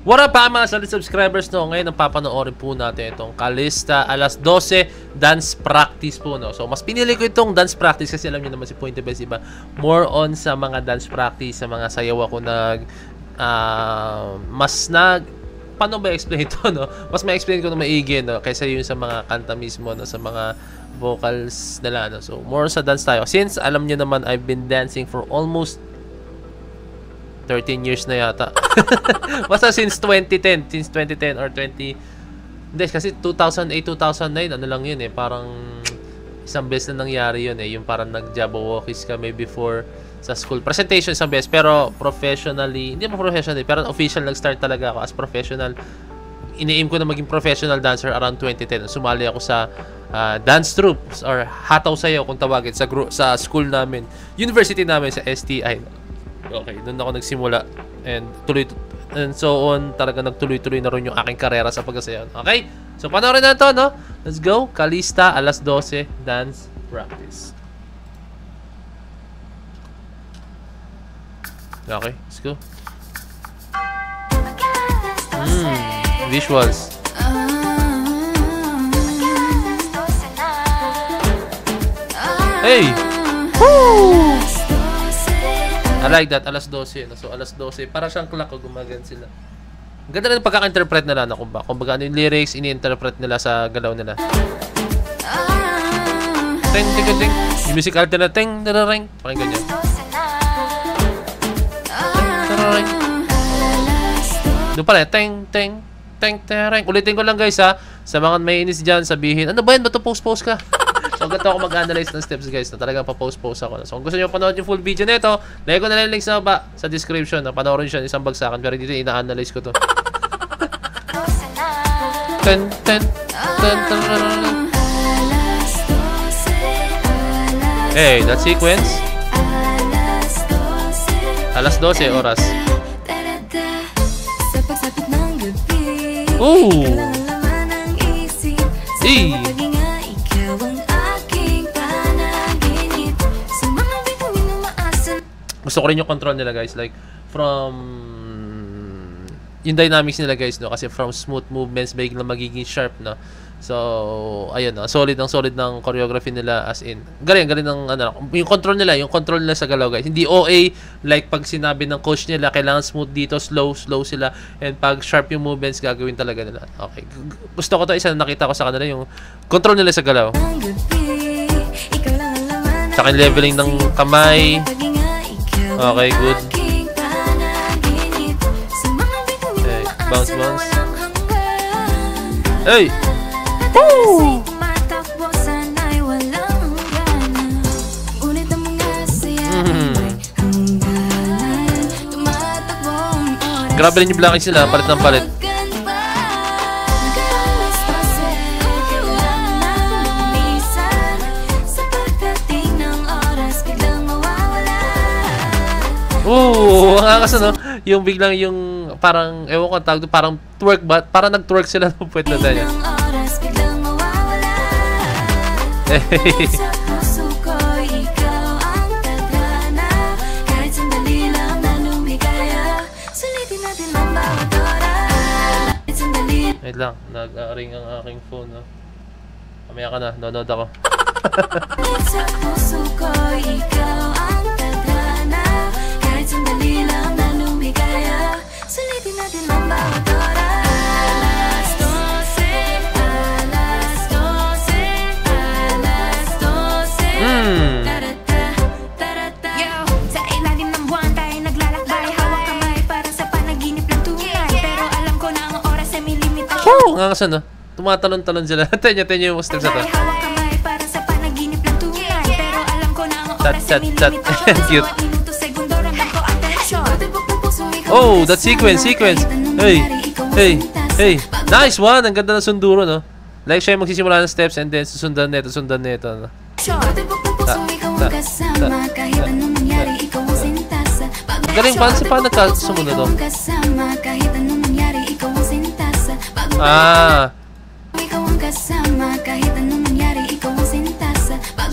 What up mga solid subscribers no? Ngayon ang papanoorin po natin itong Kalista alas 12 dance practice po no. So mas pinili ko itong dance practice kasi alam niyo naman si Point the Best iba. More on sa mga dance practice, sa mga sayaw ako paano ba i-explain ito no? Mas ma-explain ko na maigi no kaysa yung sa mga kanta mismo no, sa mga vocals nila no. So more sa dance tayo. Since alam niyo naman I've been dancing for almost 13 years na yata. Basta since 2010 or 20 hindi kasi 2008 2009 ano lang yun eh, parang isang beses na nangyari yun eh, yung parang nag-Jabberwockies kami before sa school presentation isang beses, pero professionally hindi mo professionally pero official nag-start talaga ako as professional. Ini-aim ko na maging professional dancer around 2010. Sumali ako sa dance troops or hataw sayaw kung tawagin sa school namin, university namin sa STI. Okay, doon ako nagsimula and so on, talaga nagtuloy-tuloy na rin yung aking karera sa pagsasayaw. Okay? So panoorin na to, no? Let's go. Kalista alas 12 dance practice. Okay, let's go. Visuals. Hey! Woo! I like that, alas 12. So, alas 12. Para siyang clock o gumagan sila. Ang ganda rin pagkaka-interpret nila na kumbaga ano yung lyrics, ini-interpret nila sa galaw nila. Ting, ting, ting, ting. Yung music art nila, ting, tarareng. Pakinggan niya. Tarareng. Doon pala, ting, ting, ting, tarareng. Ulitin ko lang guys ha. Sa mga may inis dyan, sabihin, ano ba yan? Ba't post-post ka? So, ganito ako mag-analyze ng steps guys na talagang pa-post-post ako. So, kung gusto nyo panood yung full video nito, lagay ko na lang yung links sa baba sa description. Panoorin siya isang bagsakan. Pero dito, ina-analyze ko to. Ten, ten, ten, ten, ten. Hey, that sequence. Alas 12 oras. Ooh! Hey! Gusto ko rin yung control nila guys, like from yung dynamics nila guys no, kasi from smooth movements biglang magiging sharp no. So ayun no, solid ng choreography nila, as in galing ng ano, yung control nila sa galaw guys, hindi OA like pag sinabi ng coach nila kailangan smooth dito, slow sila, and pag sharp yung movements gagawin talaga nila. Okay, gusto ko to, isa na nakita ko sa kanila yung control nila sa galaw, sa akin leveling ng kamay. Okay, good. Okay, bounce. Hey! Woo! Grabe rin yung blocking sila, palit ng palit. Ang angas no? Yung biglang yung parang, ewan ko ang tawag doon, parang twerk ba? Parang nag-twerk sila ng puwet na dahil. Wait lang, nag-ring ang aking phone no? Kamaya ka na, nanonood ako. Ang angas no? Tumatalon-talon sila. Tanya yung steps na to. Tat. Cute. Oh, that sequence. Hey. Nice one. Ang ganda ng sunduro, no? Like siya yung magsisimula ng steps and then susundan nito, no? Galing pa sa paano nagkasumunod to?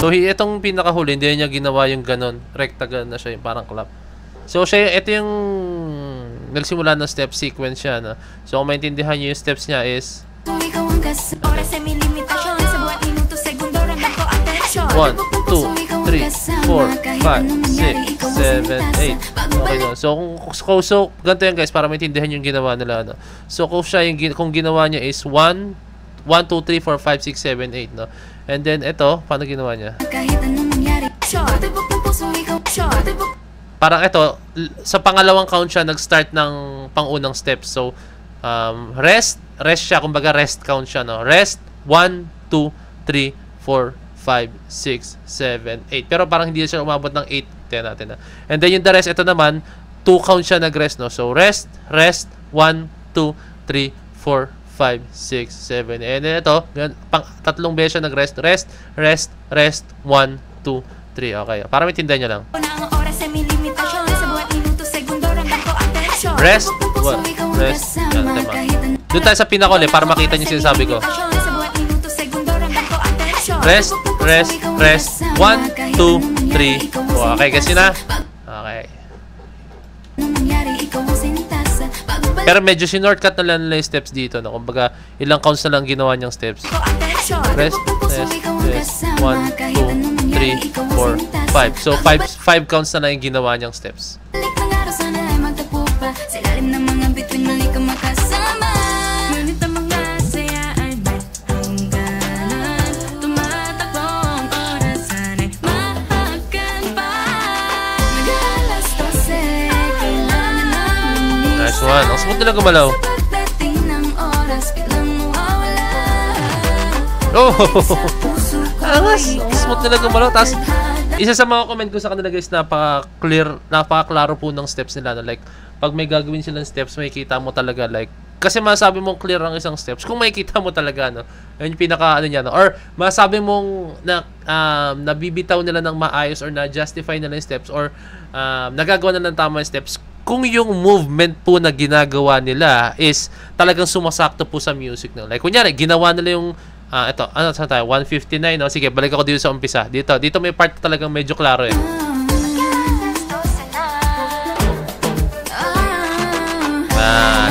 So, itong pinakahuli, hindi niya ginawa yung ganon. Rectagon na siya, yung parang clap. So, siya, ito yung nagsimula ng step sequence siya, no? So, kung maintindihan nyo yung steps niya is 1, 2, 3, 4, 5, 6, 7, 8. Okay, no? So, ganito yan guys, para maintindihan yung ginawa nila, no? So, kung ginawa niya is 1, 2, 3, 4, 5, 6, 7, 8, no? And then, ito, paano ginawa niya? Parang ito, sa pangalawang count siya, nag-start ng pangunang steps. So, rest siya, kumbaga rest count siya, no? Rest, 1, 2, 3, 4, 5, 6, 7, 8. Pero parang hindi siya umabot ng 8. Tignan natin na. And then yung the rest, ito naman, 2 count siya nag-rest, no? So, rest, 1, 2, 3, 4, 5, 6, 7. And then ito, tatlong beses siya nag-rest. Rest, 1, 2, 3. Okay. Para maintindihan nyo lang. Rest, rest. Yan, diba? Doon tayo sa pinakuli para makita nyo sinasabi ko. Rest, 1, 2, 3. Okay, kasi na. Okay. Pero medyo sinortcut na lang yung steps dito, no? Kumbaga, ilang counts na lang ginawa niyang steps. Rest, 1, 2, 3, 4, 5. So, 5 counts na lang yung ginawa niyang steps. Nice one. Ang smooth nila gumalaw. Oh! Ang smooth nila gumalaw. Tapos, isa sa mga comment ko sa kanila guys, napaka-klaro po ng steps nila. Like, pag may gagawin silang steps, makikita mo talaga like, kasi masabi mong clear ang isang steps kung makikita mo talaga, no? Yun yung pinaka, ano niya, no? Or, masabi mong nabibitaw nila ng maayos or na-justify nila yung steps or nagagawa nila ng tama yung steps kung yung movement po na ginagawa nila is talagang sumasakto po sa music, no? Like, kunyari, ginawa nila yung ito, ano sa tayo? 159, no? Sige, balik ako dito sa umpisa. Dito may part talagang medyo klaro eh.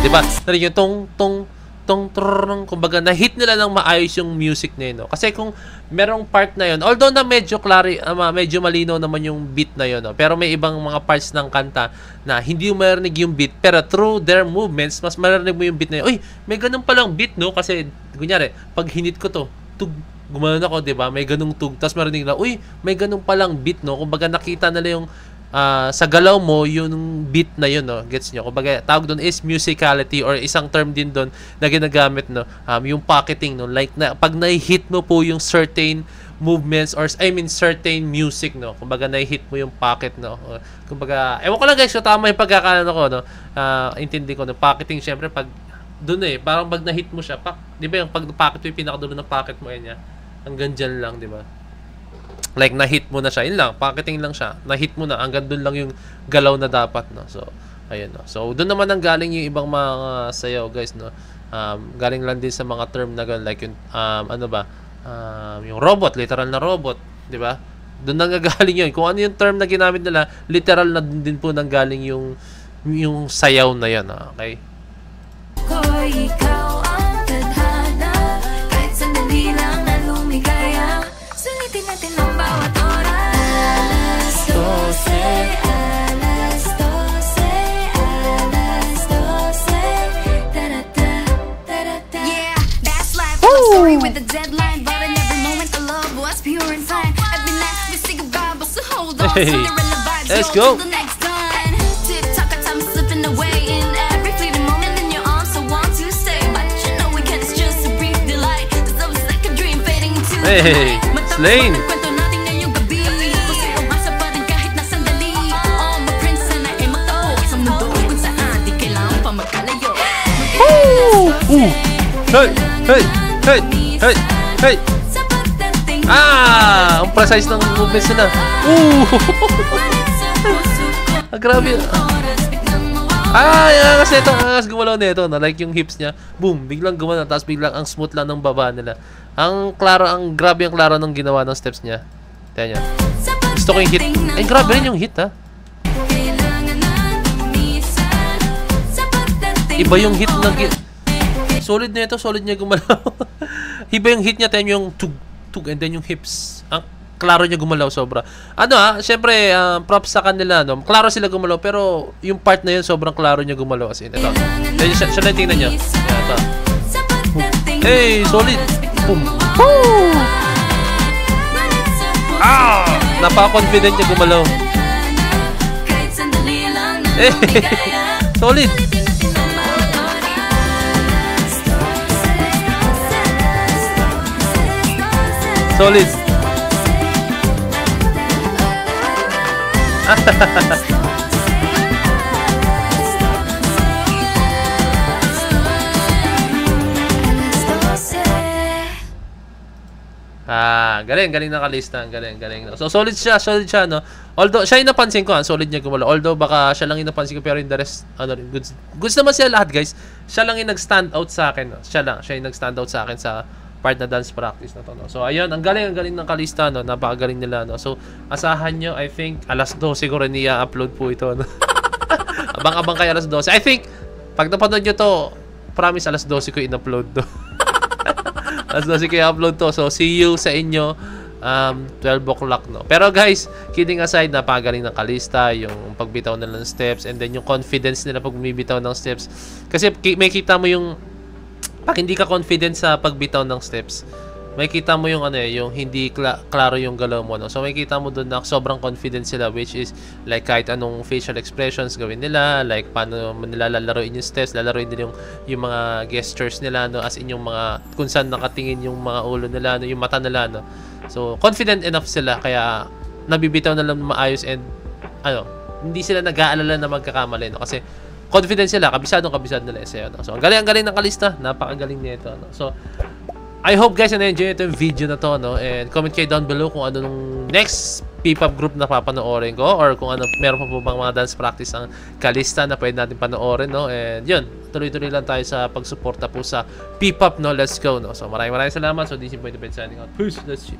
Diba? Narinig yung tong, kumbaga, na-hit nila ng maayos yung music na yun, no? Kasi kung merong part na yun, although na medyo medyo malinaw naman yung beat na yun, no? Pero may ibang mga parts ng kanta na hindi mo marinig yung beat, pero through their movements, mas marinig mo yung beat na yun. Uy, may ganun palang beat, no? Kasi, kunyari, pag hinit ko to, gumanon ako, diba? May ganung tug, tapos marinig na, uy, may ganun palang beat, no? Kumbaga, nakita nila yung sa galaw mo, yung beat na yun, no? Gets nyo? Kumbaga, tawag doon is musicality or isang term din doon na ginagamit, no? Yung pocketing, no? Like, pag na-hit mo po yung certain movements or, certain music, no? Kumbaga, na-hit mo yung pocket, no? Kumbaga, ewan ko lang guys, so tama yung pagkakaano ko, no? Intindi ko, no? Pocketing, syempre, pag doon parang pag na-hit mo siya, di ba yung pag pocket mo, yung pinakadulo ng pocket mo, yan, hanggang dyan lang, di ba? Like, na-hit mo na siya. Yun lang, pocketing lang siya. Na-hit mo na. Hanggang doon lang yung galaw na dapat, no? So, ayun, no? So, doon naman ang galing yung ibang mga sayaw, guys, no? Galing lang din sa mga term na gano'n. Like, yung, yung robot, literal na robot. Di ba? Doon nang galing yun. Kung ano yung term na ginamit nila, literal na din po nang galing yung sayaw na yan, okay? Ikaw ang tadhana, kahit sandali lang na lumigaya. Sulitin natin ang bawat oras. Alas 12 tarata. Yeah, that's life. A story with a deadline, but in every moment the love was pure and fine. I've been asked to say goodbye, but so hold on. Cinderella vibes, let's go to the next time. Tick-tock, I'm slipping away in every fleeting moment in your arms. So want to stay, but you know we can't. It's just a brief delight. Cause I was like a dream fading into the night. Slain. Hey! Ang precise ng movements nila. Grabe. Kasi ito, gumalaw na ito, no? Like yung hips niya, boom, biglang gumalaw, tapos biglang ang smooth lang ng baba nila. Grabe ang klaro ng ginawa ng steps niya. Tignan niyo. Gusto ko yung hit. Ay, grabe rin yung hit, ha? Iba yung hit ng solid na ito, solid niya gumalaw. Iba yung hit niya, tayo yung tug and then yung hips. Ang klaro niya gumalaw sobra. Syempre, props sa kanila, no? Klaro sila gumalaw, pero yung part na yun, sobrang klaro niya gumalaw. As in, ito. Siya na tingnan niyo. Yan, ito. Hey, solid. Boom. Woo! Napaka-confident niya gumalaw. Hey, solid. Solid. Galing nakalista, galing. So solid siya, no. Although siya yung napansin ko, solid niya gumalaw. Although baka siya lang yung napansin ko, pero in the rest, goods naman sila lahat, guys. Siya lang yung nag-stand out sa akin, no. Siya yung nag-stand out sa akin sa part na dance practice na to, no. So ayun, ang galing ng kalista, no. Napakagaling nila, no. So asahan nyo, I think alas 2 siguro niya upload po ito, no. Abang-abang kayo alas 12. I think pag napanood nyo to, promise alas 12 ko in-upload to. Alas 12 ko i-upload to. So see you sa inyo 12 o'clock, no. Pero guys, kidding aside, napakagaling ng kalista, yung pagbitaw nila ng steps, and then yung confidence nila pag bumibitaw ng steps. Kasi may kita mo yung pag hindi ka confident sa pagbitaw ng steps, may kita mo yung yung hindi klaro yung galaw mo, no. So may kita mo doon na sobrang confident sila, which is like kahit anong facial expressions gawin nila, like paano nila lalaroin yung steps, lalaroin din yung mga gestures nila, no, as in yung mga kung saan nakatingin yung mga ulo nila, no, yung mata nila, no. So confident enough sila kaya nabibitaw na lang maayos, and hindi sila nag-aalala na magkakamali, no, kasi confident sila, kabisado nila SEO, no? So ang galing ng kalista, napakagaling nito, no. So I hope guys na-enjoy ito yung video na to, no, and comment kayo down below kung ano nung next P-pop group na papanoorin ko, or kung ano, meron pa po bang mga dance practice ang kalista na pwede natin panoorin, no. And yun, tuloy-tuloy lang tayo sa pagsuporta po sa P-pop, no. Let's go, no. So maraming salamat. So this is Boy the Bed signing out. Peace. Let's see.